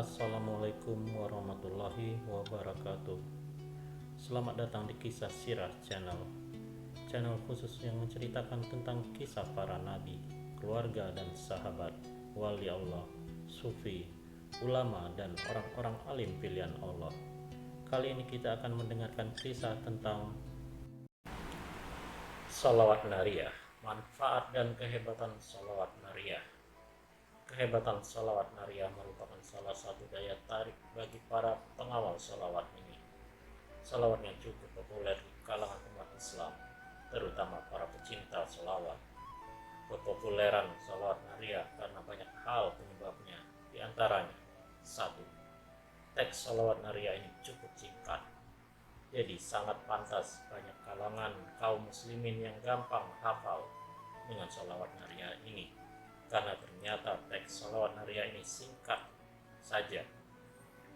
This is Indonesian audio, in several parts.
Assalamualaikum warahmatullahi wabarakatuh. Selamat datang di Kisah Sirah Channel khusus yang menceritakan tentang kisah para nabi, keluarga dan sahabat, wali Allah, sufi, ulama dan orang-orang alim pilihan Allah. Kali ini kita akan mendengarkan kisah tentang Sholawat Nariyah, manfaat dan kehebatan Sholawat Nariyah. Kehebatan sholawat nariyah merupakan salah satu daya tarik bagi para pengawal sholawat ini. Sholawat yang cukup populer di kalangan umat Islam, terutama para pecinta sholawat. Kepopuleran sholawat nariyah karena banyak hal penyebabnya, di antaranya: 1. Teks sholawat nariyah ini cukup singkat, jadi sangat pantas banyak kalangan kaum muslimin yang gampang hafal dengan sholawat nariyah ini. Karena ternyata teks sholawat nariyah ini singkat saja,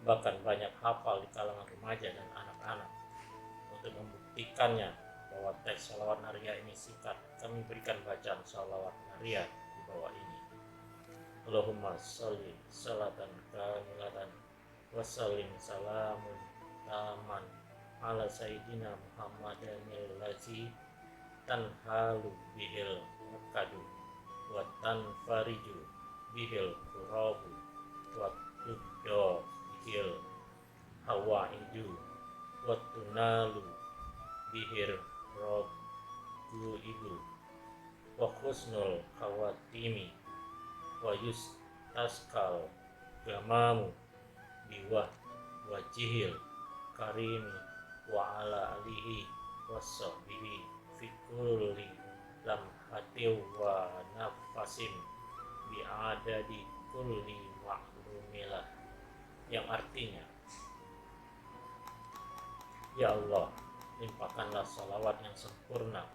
bahkan banyak hafal di kalangan remaja dan anak-anak. Untuk membuktikannya bahwa teks sholawat nariyah ini singkat, kami berikan bacaan sholawat nariyah di bawah ini. Allahumma sholli sholatan kamilatan wa sallim salamun taman ala sayyidina Muhammadanil lazi tanhalu bihil mukadu wa tanfariju bihil kurabu wa tubdo bihil hawaidu wa tunalu bihir rogu ibu wa khusnul khawatimi wa yustaskal gamamu biwah wajihil karimi wa ala alihi wa sahbihi fi kulli lamhatin wa nafasim bi'adadi kulli ma'lumilah, yang artinya: Ya Allah, limpahkanlah salawat yang sempurna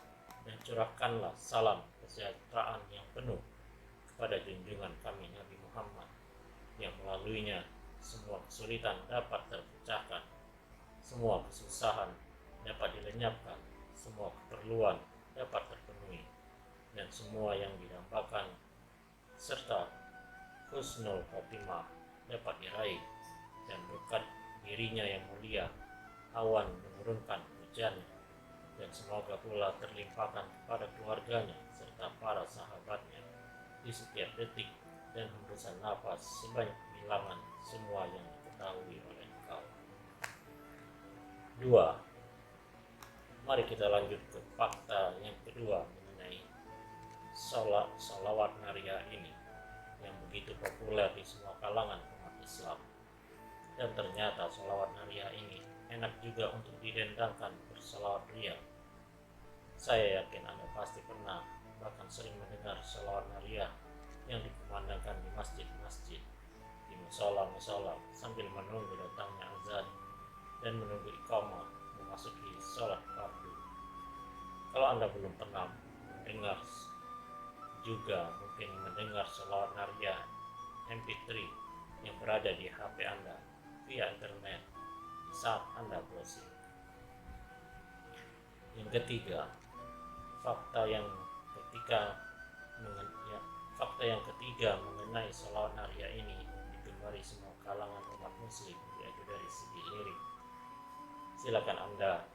dan curahkanlah salam kesejahteraan yang penuh kepada junjungan kami Nabi Muhammad, yang melaluinya semua kesulitan dapat terpecahkan, semua kesusahan dapat dilenyapkan, semua keperluan dapat terpenuhi, dan semua yang didambakan serta husnul khotimah dapat diraih. Dan berkat dirinya yang mulia, awan menurunkan hujannya, dan semoga pula terlimpahkan kepada keluarganya serta para sahabatnya di setiap detik dan hembusan nafas sebanyak bilangan semua yang diketahui oleh Engkau. 2. Mari kita lanjut ke fakta yang kedua mengenai sholawat nariyah ini yang begitu populer di semua kalangan umat Islam. Dan ternyata sholawat nariyah ini enak juga untuk didendangkan bersolawat ria. Saya yakin Anda pasti pernah bahkan sering mendengar sholawat nariyah yang dikumandangkan di masjid-masjid, di musola-musola sambil menunggu datangnya azan dan menunggu iqamah memasuki sholat fardu. Kalau Anda belum pernah mendengar, juga mungkin mendengar sholawat nariyah MP3 yang berada di HP Anda via internet di saat Anda browsing. Yang ketiga, fakta yang ketiga mengenai sholawat nariyah ini digemari semua kalangan umat muslim, yaitu dari segi lirik. Silakan Anda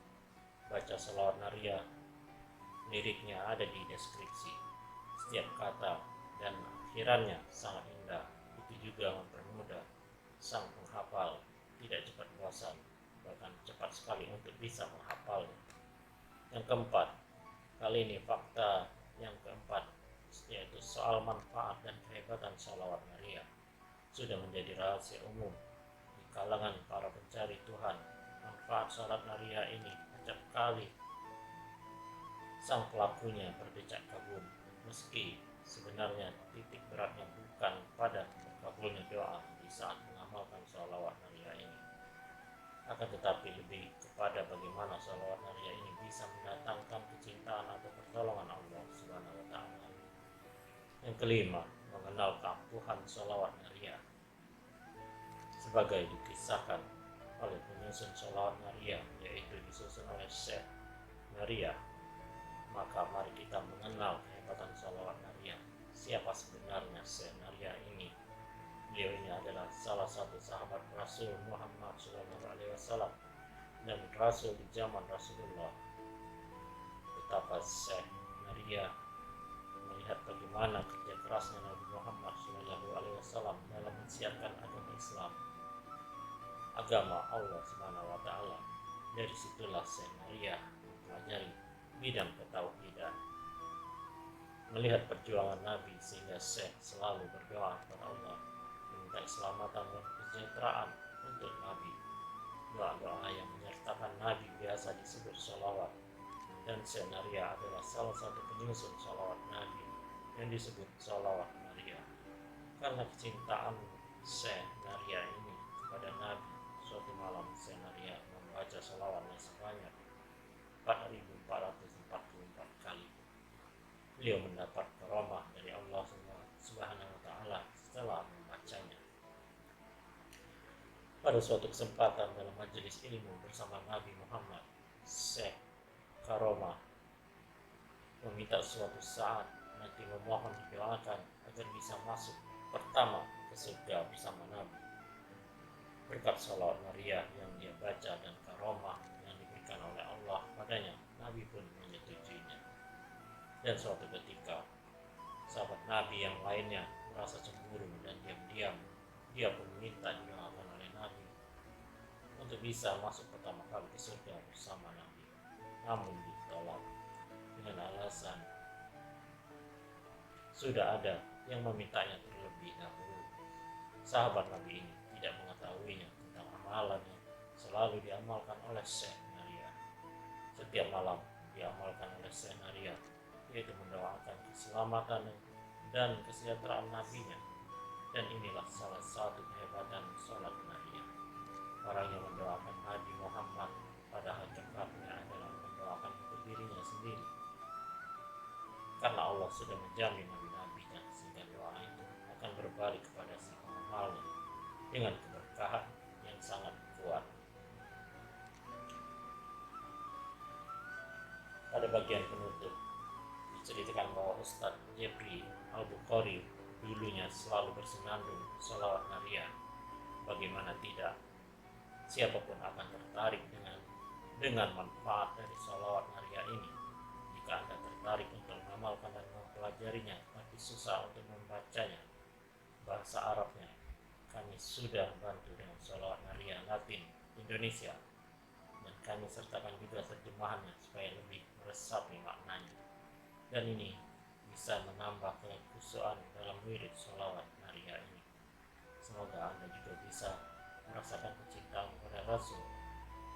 baca sholawat nariyah, liriknya ada di deskripsi. Setiap kata dan akhirannya sangat indah. Itu juga mempermudah sang penghafal tidak cepat bosan, bahkan cepat sekali untuk bisa menghafalnya. Yang keempat, kali ini fakta yang keempat, yaitu soal manfaat dan kehebatan sholawat nariyah, sudah menjadi rahasia umum di kalangan para pencari Tuhan. Manfaat sholat nariyah ini acap kali sang pelakunya berdecak kagum, meski sebenarnya titik beratnya bukan pada terkabulnya doa di saat mengamalkan sholawat nariyah ini, akan tetapi lebih kepada bagaimana sholawat nariyah ini bisa mendatangkan kecintaan atau pertolongan Allah Subhanahu wa Ta'ala. Yang kelima, mengenal keampuhan sholawat nariyah. Sebagai dikisahkan oleh penyusun sholawat nariyah, yaitu disusun oleh Syekh Nariyah, maka mari kita mengenal kehebatan sholawat nariyah. Siapa sebenarnya Syekh Nariyah ini? Beliau ini adalah salah satu sahabat Rasul Muhammad SAW dan Rasul di zaman Rasulullah. Betapa Syekh Maria melihat bagaimana kerja kerasnya Nabi Muhammad SAW dalam mensiarkan agama Islam, agama Allah Subhanahu wa Ta'ala. Dari situlah Syekh Maria mempelajari bidang ketauhidan, melihat perjuangan Nabi, sehingga Syekh selalu berdoa kepada Allah meminta keselamatan dan kesejahteraan untuk Nabi. Doa-doa yang menyertakan Nabi biasa disebut sholawat, dan Syekh Maria adalah salah satu penyusun sholawat Nabi yang disebut sholawat Maria. Karena kecintaan Syekh Maria ini kepada Nabi, suatu malam Syekh Maria membaca sholawatnya sebanyak 4.444 kali. Beliau mendapat karamah dari Allah Subhanahu wa Ta'ala setelah membacanya. Pada suatu kesempatan dalam majelis ilmu bersama Nabi Muhammad, Syekh Karomah meminta suatu saat nanti memohon didoakan agar bisa masuk pertama ke surga bersama Nabi. Berkat sholawat Maria yang dia baca dan karomah yang diberikan oleh Allah padanya, Nabi pun menyetujuinya. Dan suatu ketika, sahabat Nabi yang lainnya merasa cemburu dan diam-diam dia pun minta didoakan oleh Nabi untuk bisa masuk pertama kali ke surga bersama Nabi. Namun ditolak dengan alasan sudah ada yang memintanya terlebih dahulu. Sahabat Nabi ini tidak mengetahuinya tentang amalan yang selalu diamalkan oleh Syekh Maria. Setiap malam diamalkan oleh Syekh Maria, yaitu mendoakan keselamatan dan kesejahteraan nabinya. Dan inilah salah satu kehebatan sholat Maria. Orang yang mendoakan Nabi Muhammad pada hakikatnya adalah mendoakan untuk dirinya sendiri, karena Allah sudah menjamin nabi-nabinya, sehingga doa itu akan berbalik kepada si pengamalnya dengan keberkahan yang sangat kuat. Pada bagian penutup diceritakan bahwa Ustadz Jeffrey Al-Bukhari dulunya selalu bersenandung sholawat Maria. Bagaimana tidak, siapapun akan tertarik dengan manfaat dari sholawat Maria ini. Jika Anda tertarik untuk mengamalkan dan mempelajarinya tapi susah untuk membacanya bahasa Arabnya, kami sudah bantu dengan sholawat Maria Latin Indonesia, dan kami sertakan juga terjemahannya supaya lebih meresapi maknanya. Dan ini bisa menambah kekhusyuan dalam wirid sholawat Maria ini. Semoga Anda juga bisa merasakan kecintaan kepada Rasul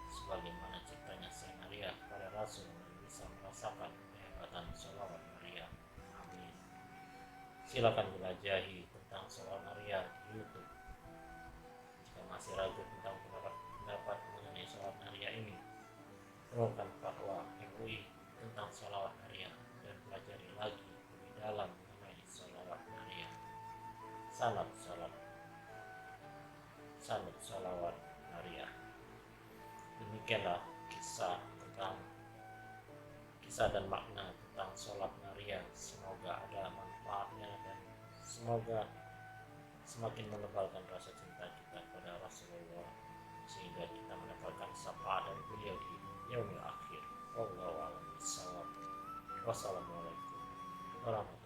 sebagaimana cintanya Syekh Maria kepada Rasul, dan bisa merasakan kehebatan sholawat Maria. Amin. Silakan jelajahi tentang sholawat Maria di YouTube. Jika masih ragu tentang pendapat mengenai sholawat Maria ini, renungkan fatwa MUI tentang sholawat Maria dan pelajari lagi lebih dalam mengenai sholawat Maria. Sanad sholawat Maria. Demikianlah kisah dan makna tentang sholat Maria. Semoga ada manfaatnya dan semoga semakin menebalkan rasa cinta kita kepada Rasulullah, sehingga kita mendapatkan syafaat dari beliau di yaumil akhir. Wallahu a'lam bishawab. Wassalamualaikum warahmatullahi wabarakatuh.